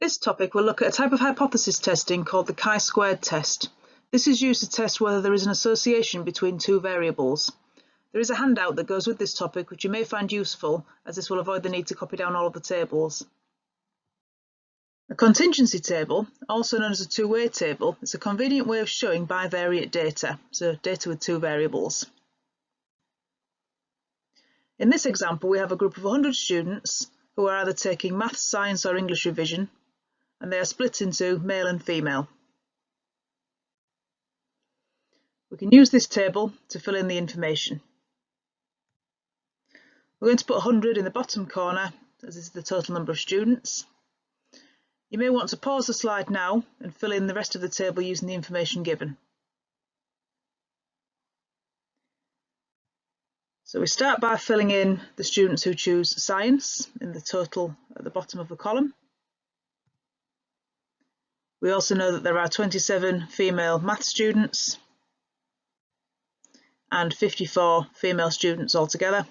This topic will look at a type of hypothesis testing called the chi-squared test. This is used to test whether there is an association between two variables. There is a handout that goes with this topic which you may find useful, as this will avoid the need to copy down all of the tables. A contingency table, also known as a two-way table, is a convenient way of showing bivariate data, so data with two variables. In this example, we have a group of 100 students who are either taking maths, science or English revision, and they are split into male and female. We can use this table to fill in the information. We're going to put 100 in the bottom corner, as this is the total number of students. You may want to pause the slide now and fill in the rest of the table using the information given. So we start by filling in the students who choose science in the total at the bottom of the column. We also know that there are 27 female maths students and 54 female students altogether.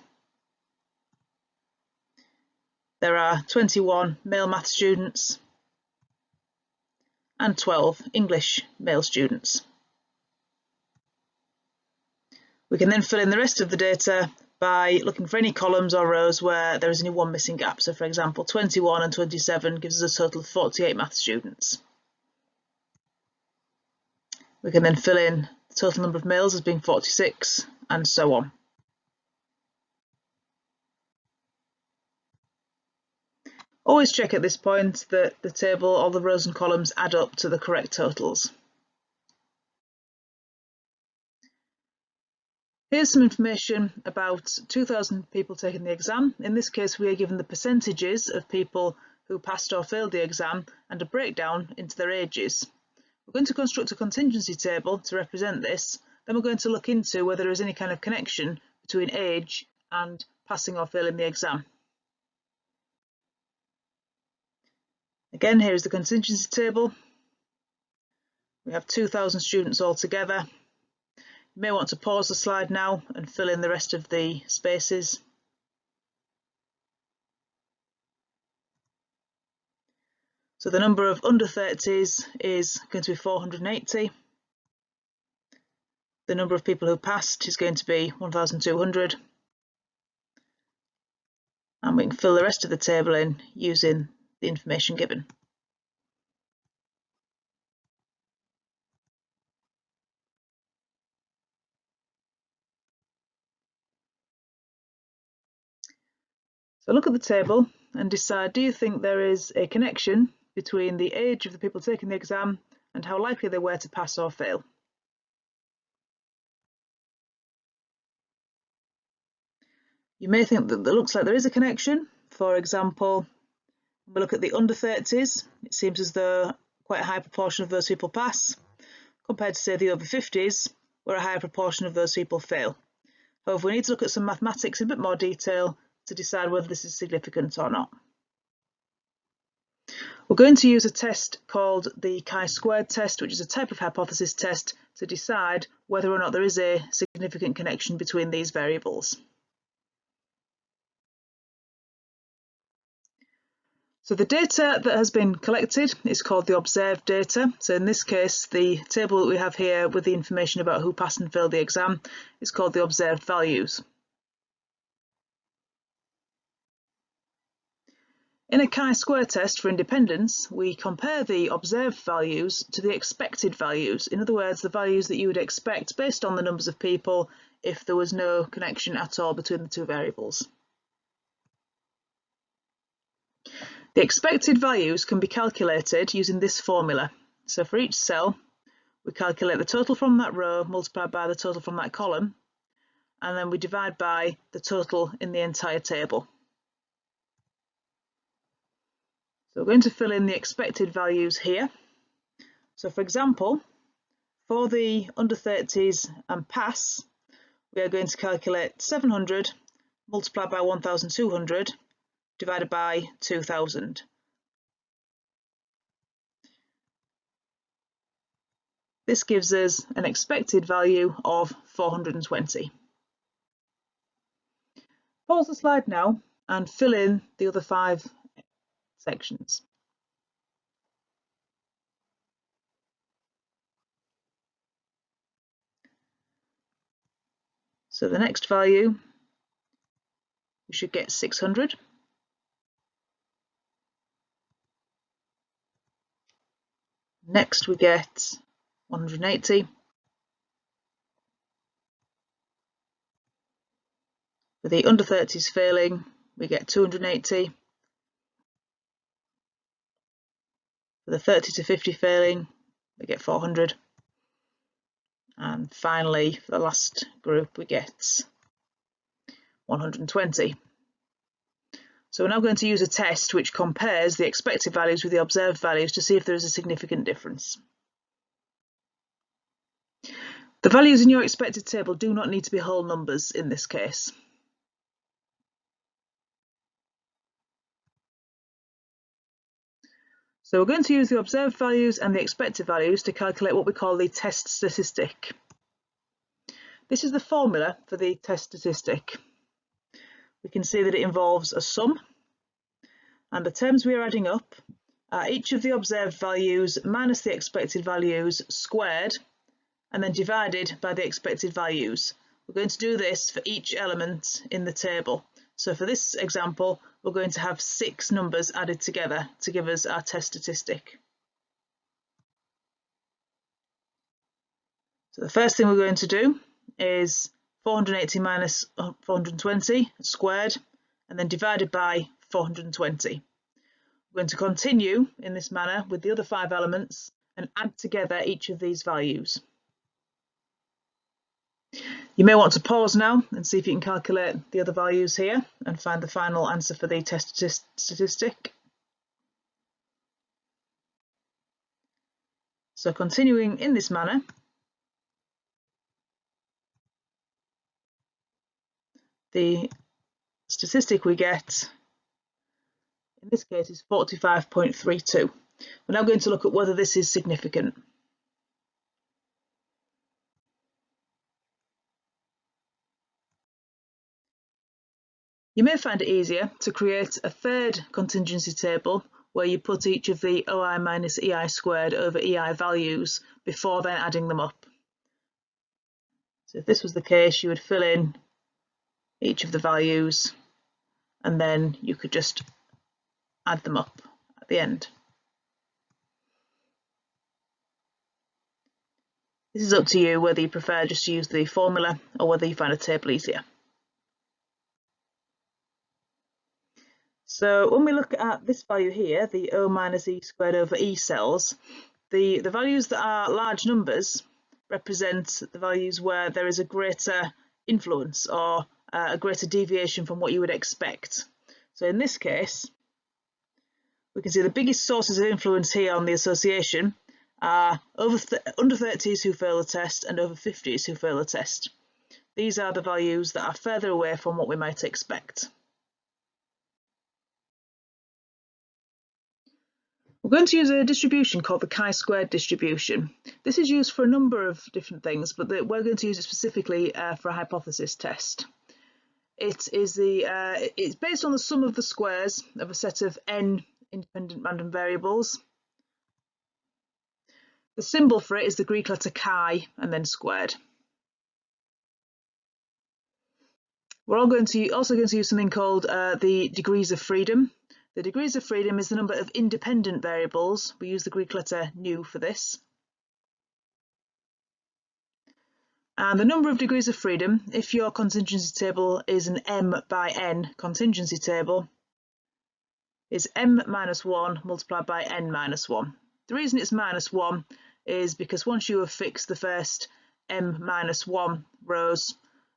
There are 21 male maths students and 12 English male students. We can then fill in the rest of the data by looking for any columns or rows where there is only one missing gap. So for example, 21 and 27 gives us a total of 48 maths students. We can then fill in the total number of males as being 46 and so on. Always check at this point that the table, all the rows and columns add up to the correct totals. Here's some information about 2,000 people taking the exam. In this case, we are given the percentages of people who passed or failed the exam and a breakdown into their ages. We're going to construct a contingency table to represent this. Then we're going to look into whether there is any kind of connection between age and passing or failing the exam. Again, here is the contingency table. We have 2,000 students altogether. You may want to pause the slide now and fill in the rest of the spaces. So the number of under 30s is going to be 480. The number of people who passed is going to be 1,200. And we can fill the rest of the table in using the information given. So look at the table and decide, do you think there is a connection between the age of the people taking the exam and how likely they were to pass or fail? You may think that it looks like there is a connection. For example, when we look at the under 30s, it seems as though quite a high proportion of those people pass, compared to say the over 50s, where a higher proportion of those people fail. However, we need to look at some mathematics in a bit more detail to decide whether this is significant or not. We're going to use a test called the chi-squared test, which is a type of hypothesis test to decide whether or not there is a significant connection between these variables. So the data that has been collected is called the observed data. So in this case, the table that we have here with the information about who passed and failed the exam is called the observed values. In a chi-square test for independence, we compare the observed values to the expected values. In other words, the values that you would expect based on the numbers of people if there was no connection at all between the two variables. The expected values can be calculated using this formula. So for each cell, we calculate the total from that row multiplied by the total from that column, and then we divide by the total in the entire table. So we're going to fill in the expected values here. So for example, for the under 30s and pass, we are going to calculate 700 multiplied by 1,200 divided by 2,000. This gives us an expected value of 420. Pause the slide now and fill in the other 5 sections. So the next value, we should get 600. Next we get 180. For the under 30s failing, we get 280. For the 30 to 50 failing, we get 400. And finally, for the last group, we get 120. So we're now going to use a test which compares the expected values with the observed values to see if there is a significant difference. The values in your expected table do not need to be whole numbers in this case. So we're going to use the observed values and the expected values to calculate what we call the test statistic. This is the formula for the test statistic. We can see that it involves a sum, and the terms we are adding up are each of the observed values minus the expected values squared and then divided by the expected values. We're going to do this for each element in the table. So for this example, we're going to have 6 numbers added together to give us our test statistic. So the first thing we're going to do is 480 minus 420 squared and then divided by 420. We're going to continue in this manner with the other 5 elements and add together each of these values. You may want to pause now and see if you can calculate the other values here and find the final answer for the test statistic. So continuing in this manner, the statistic we get in this case is 45.32. We're now going to look at whether this is significant. You may find it easier to create a third contingency table where you put each of the OI minus EI squared over EI values before then adding them up. So if this was the case, you would fill in each of the values and then you could just add them up at the end. This is up to you whether you prefer just to use the formula or whether you find a table easier. So when we look at this value here, the O minus E squared over E cells, the values that are large numbers represent the values where there is a greater influence or a greater deviation from what you would expect. So in this case, we can see the biggest sources of influence here on the association are under 30s who fail the test and over 50s who fail the test. These are the values that are further away from what we might expect. We're going to use a distribution called the chi-squared distribution. This is used for a number of different things, but we're going to use it specifically for a hypothesis test. It's based on the sum of the squares of a set of n independent random variables. The symbol for it is the Greek letter chi and then squared. We're also going to use something called the degrees of freedom. The degrees of freedom is the number of independent variables. We use the Greek letter nu for this. And the number of degrees of freedom, if your contingency table is an m by n contingency table, is m minus 1 multiplied by n minus 1. The reason it's minus 1 is because once you have fixed the first m minus 1 rows,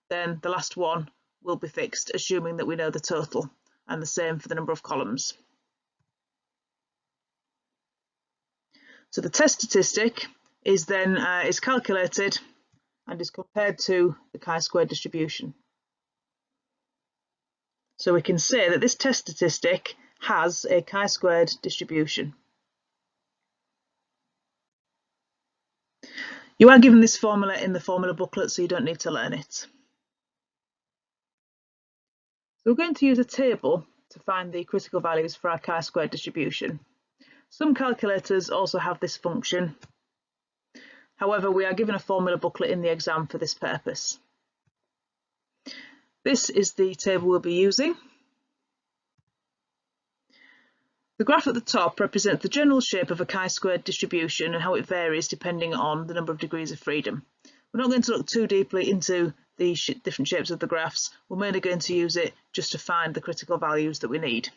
then the last one will be fixed, assuming that we know the total, and the same for the number of columns. So the test statistic is then is calculated and is compared to the chi-squared distribution. So we can say that this test statistic has a chi-squared distribution. You are given this formula in the formula booklet, so you don't need to learn it. So we're going to use a table to find the critical values for our chi-squared distribution. Some calculators also have this function. However, we are given a formula booklet in the exam for this purpose. This is the table we'll be using. The graph at the top represents the general shape of a chi-squared distribution and how it varies depending on the number of degrees of freedom. We're not going to look too deeply into the different shapes of the graphs. We're mainly going to use it just to find the critical values that we need.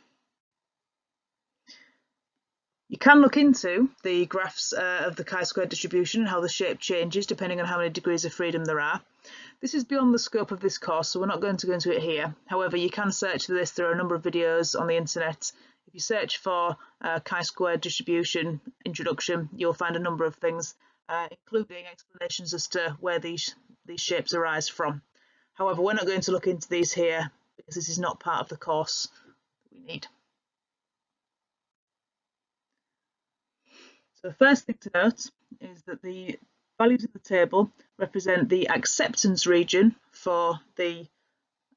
You can look into the graphs of the chi-squared distribution and how the shape changes depending on how many degrees of freedom there are. This is beyond the scope of this course, so we're not going to go into it here. However, you can search for this. There are a number of videos on the internet. If you search for chi-squared distribution introduction, you'll find a number of things, including explanations as to where these shapes arise from. However, we're not going to look into these here because this is not part of the course that we need. So the first thing to note is that the values in the table represent the acceptance region for the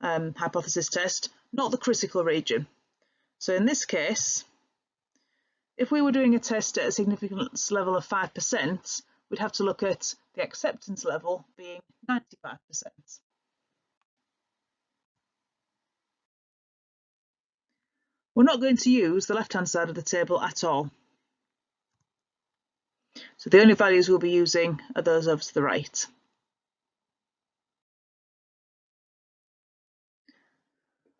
hypothesis test, not the critical region. So in this case, if we were doing a test at a significance level of 5%, we'd have to look at the acceptance level being 95%. We're not going to use the left-hand side of the table at all. So the only values we'll be using are those over to the right.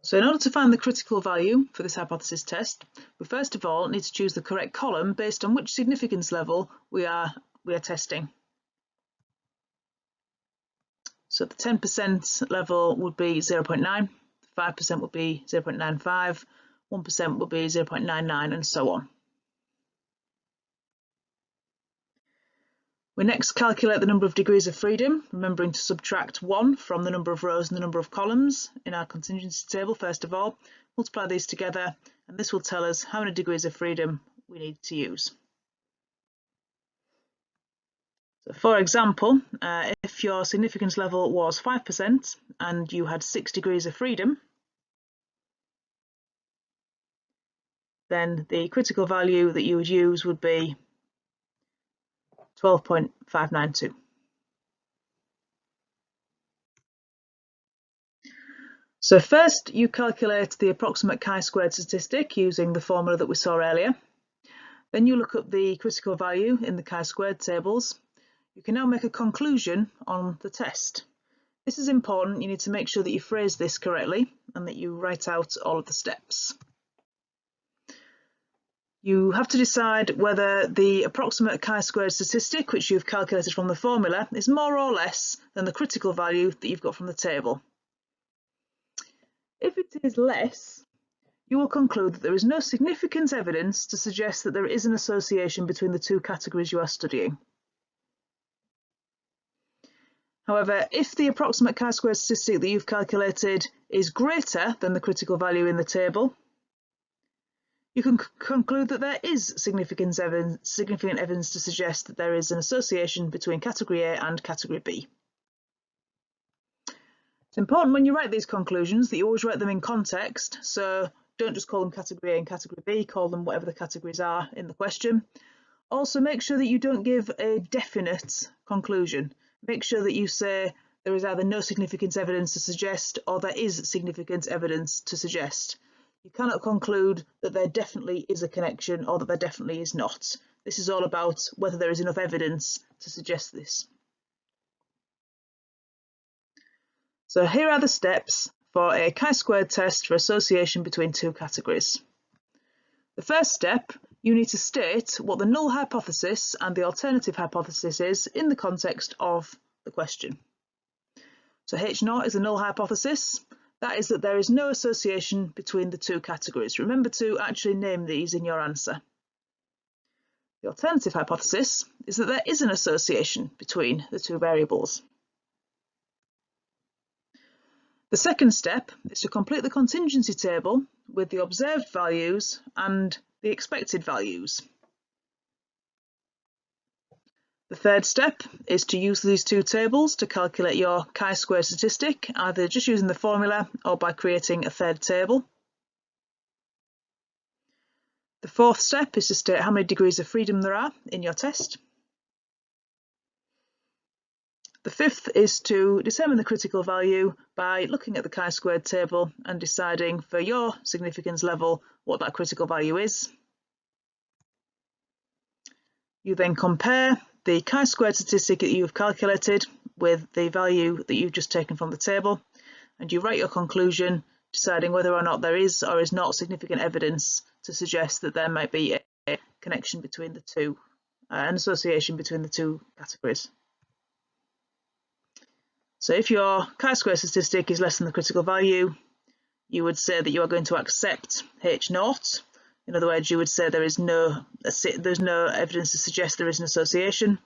So in order to find the critical value for this hypothesis test, we first of all need to choose the correct column based on which significance level we are testing. So the 10% level would be 0.9, 5% would be 0.95, 1% would be 0.99, and so on. We next calculate the number of degrees of freedom, remembering to subtract 1 from the number of rows and the number of columns in our contingency table first of all. Multiply these together, and this will tell us how many degrees of freedom we need to use. So for example, if your significance level was 5% and you had 6 degrees of freedom, then the critical value that you would use would be 12.592. So first you calculate the approximate chi-squared statistic using the formula that we saw earlier. Then you look up the critical value in the chi-squared tables. You can now make a conclusion on the test. This is important. You need to make sure that you phrase this correctly and that you write out all of the steps. You have to decide whether the approximate chi-squared statistic, which you've calculated from the formula, is more or less than the critical value that you've got from the table. If it is less, you will conclude that there is no significant evidence to suggest that there is an association between the two categories you are studying. However, if the approximate chi-squared statistic that you've calculated is greater than the critical value in the table, you can conclude that there is significant evidence to suggest that there is an association between category A and category B. It's important when you write these conclusions that you always write them in context, so don't just call them category A and category B, call them whatever the categories are in the question. Also, make sure that you don't give a definite conclusion. Make sure that you say there is either no significant evidence to suggest or there is significant evidence to suggest. You cannot conclude that there definitely is a connection or that there definitely is not. This is all about whether there is enough evidence to suggest this. So here are the steps for a chi-squared test for association between two categories. The first step, you need to state what the null hypothesis and the alternative hypothesis is in the context of the question. So H0 is a null hypothesis. That is that there is no association between the two categories. Remember to actually name these in your answer. The alternative hypothesis is that there is an association between the two variables. The second step is to complete the contingency table with the observed values and the expected values. The third step is to use these two tables to calculate your chi-squared statistic, either just using the formula or by creating a third table. The fourth step is to state how many degrees of freedom there are in your test. The fifth is to determine the critical value by looking at the chi-squared table and deciding for your significance level what that critical value is. You then compare the chi-squared statistic that you've calculated with the value that you've just taken from the table, and you write your conclusion, deciding whether or not there is or is not significant evidence to suggest that there might be a connection between the two, an association between the two categories. So if your chi-square statistic is less than the critical value, you would say that you are going to accept H0. In other words, you would say there's no evidence to suggest there is an association.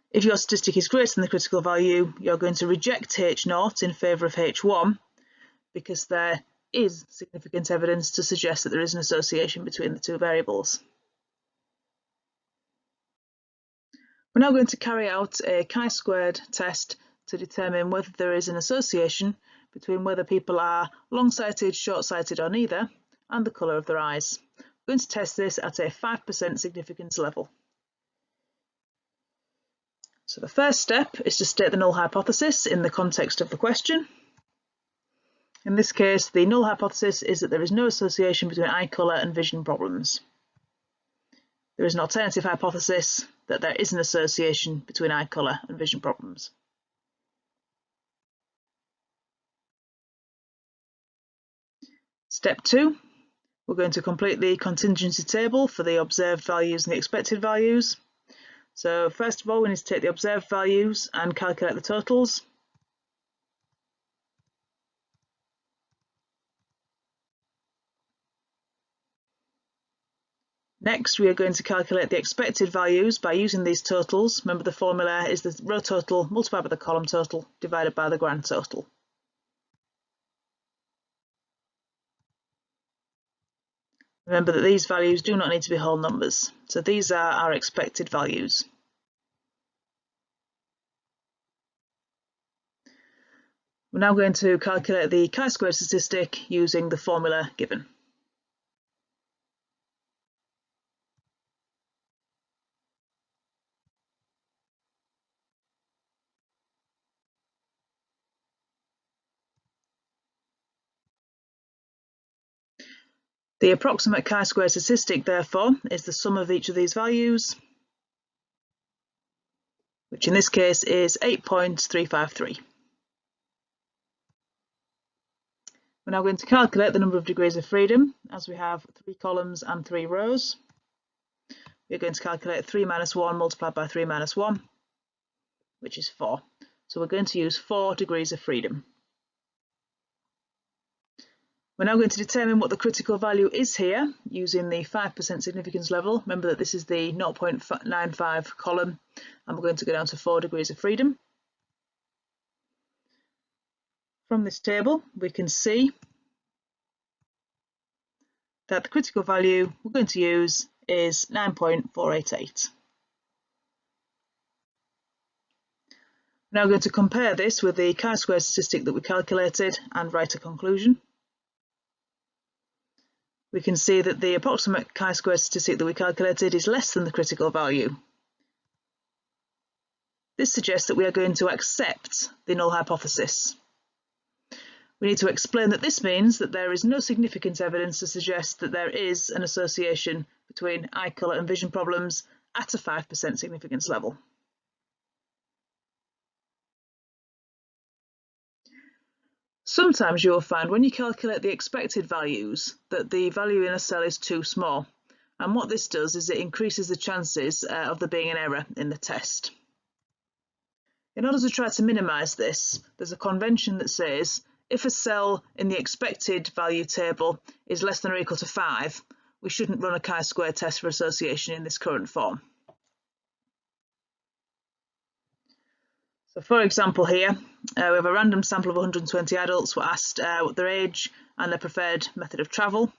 If your statistic is greater than the critical value, you're going to reject H0 in favour of H1 because there is significant evidence to suggest that there is an association between the two variables. We're now going to carry out a chi-squared test to determine whether there is an association between whether people are long-sighted, short-sighted or neither, and the colour of their eyes. We're going to test this at a 5% significance level. So the first step is to state the null hypothesis in the context of the question. In this case, the null hypothesis is that there is no association between eye colour and vision problems. There is an alternative hypothesis that there is an association between eye colour and vision problems. Step 2, we're going to complete the contingency table for the observed values and the expected values. So first of all, we need to take the observed values and calculate the totals. Next, we are going to calculate the expected values by using these totals. Remember, the formula is the row total multiplied by the column total divided by the grand total. Remember that these values do not need to be whole numbers, so these are our expected values. We're now going to calculate the chi-squared statistic using the formula given. The approximate chi-square statistic, therefore, is the sum of each of these values, which in this case is 8.353. We're now going to calculate the number of degrees of freedom, as we have 3 columns and 3 rows. We're going to calculate 3 minus 1 multiplied by 3 minus 1, which is 4. So we're going to use 4 degrees of freedom. We're now going to determine what the critical value is here using the 5% significance level. Remember that this is the 0.95 column, and we're going to go down to 4 degrees of freedom. From this table, we can see that the critical value we're going to use is 9.488. We're now going to compare this with the chi-square statistic that we calculated and write a conclusion. We can see that the approximate chi-square statistic that we calculated is less than the critical value. This suggests that we are going to accept the null hypothesis. We need to explain that this means that there is no significant evidence to suggest that there is an association between eye colour and vision problems at a 5% significance level. Sometimes you will find when you calculate the expected values that the value in a cell is too small, and what this does is it increases the chances of there being an error in the test. In order to try to minimise this, there's a convention that says if a cell in the expected value table is less than or equal to 5, we shouldn't run a chi-square test for association in this current form. So for example here, we have a random sample of 120 adults who were asked what their age and their preferred method of travel.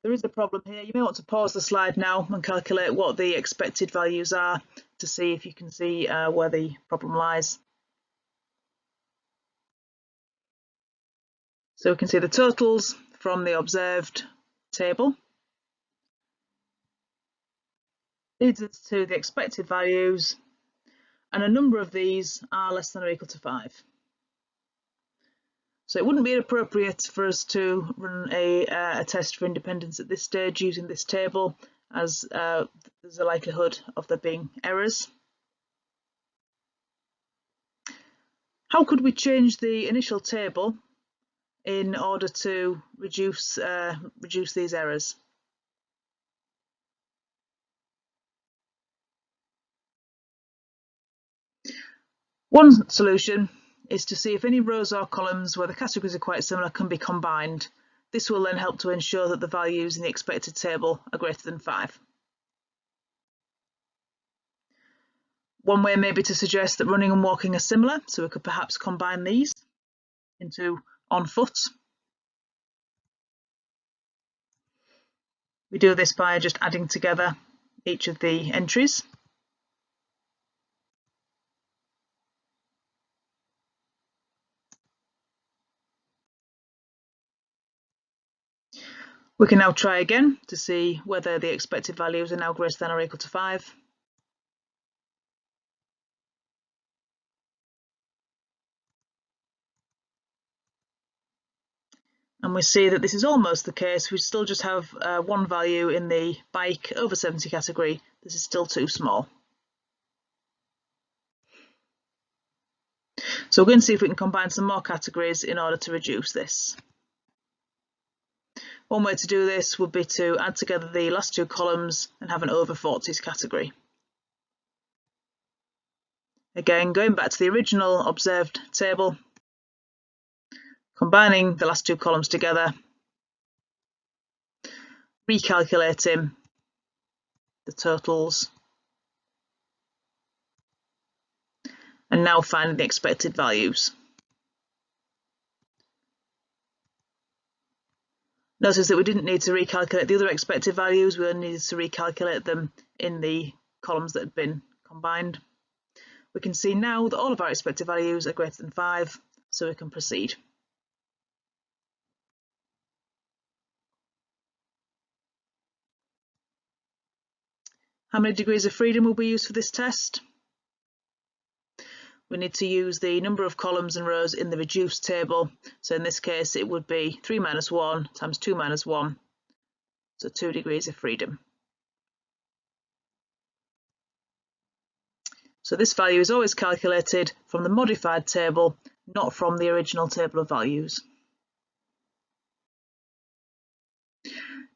There is a problem here. You may want to pause the slide now and calculate what the expected values are to see if you can see where the problem lies. So we can see the totals from the observed table. leads us to the expected values, and a number of these are less than or equal to 5. So it wouldn't be appropriate for us to run a test for independence at this stage using this table, as there's a likelihood of there being errors. How could we change the initial table in order to reduce these errors? One solution is to see if any rows or columns where the categories are quite similar can be combined. This will then help to ensure that the values in the expected table are greater than 5. One way may be to suggest that running and walking are similar, so we could perhaps combine these into on foot. We do this by just adding together each of the entries. We can now try again to see whether the expected values are now greater than or equal to 5. And we see that this is almost the case. We still just have one value in the bike over 70 category. This is still too small. So we're going to see if we can combine some more categories in order to reduce this. One way to do this would be to add together the last two columns and have an over 40s category. Again, going back to the original observed table, combining the last two columns together, recalculating the totals, and now finding the expected values. Notice that we didn't need to recalculate the other expected values, we only needed to recalculate them in the columns that had been combined. We can see now that all of our expected values are greater than 5, so we can proceed. How many degrees of freedom will be used for this test? We need to use the number of columns and rows in the reduced table. So in this case, it would be 3 minus 1 times 2 minus 1, so 2 degrees of freedom. So this value is always calculated from the modified table, not from the original table of values.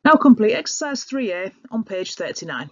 Now complete exercise 3A on page 39.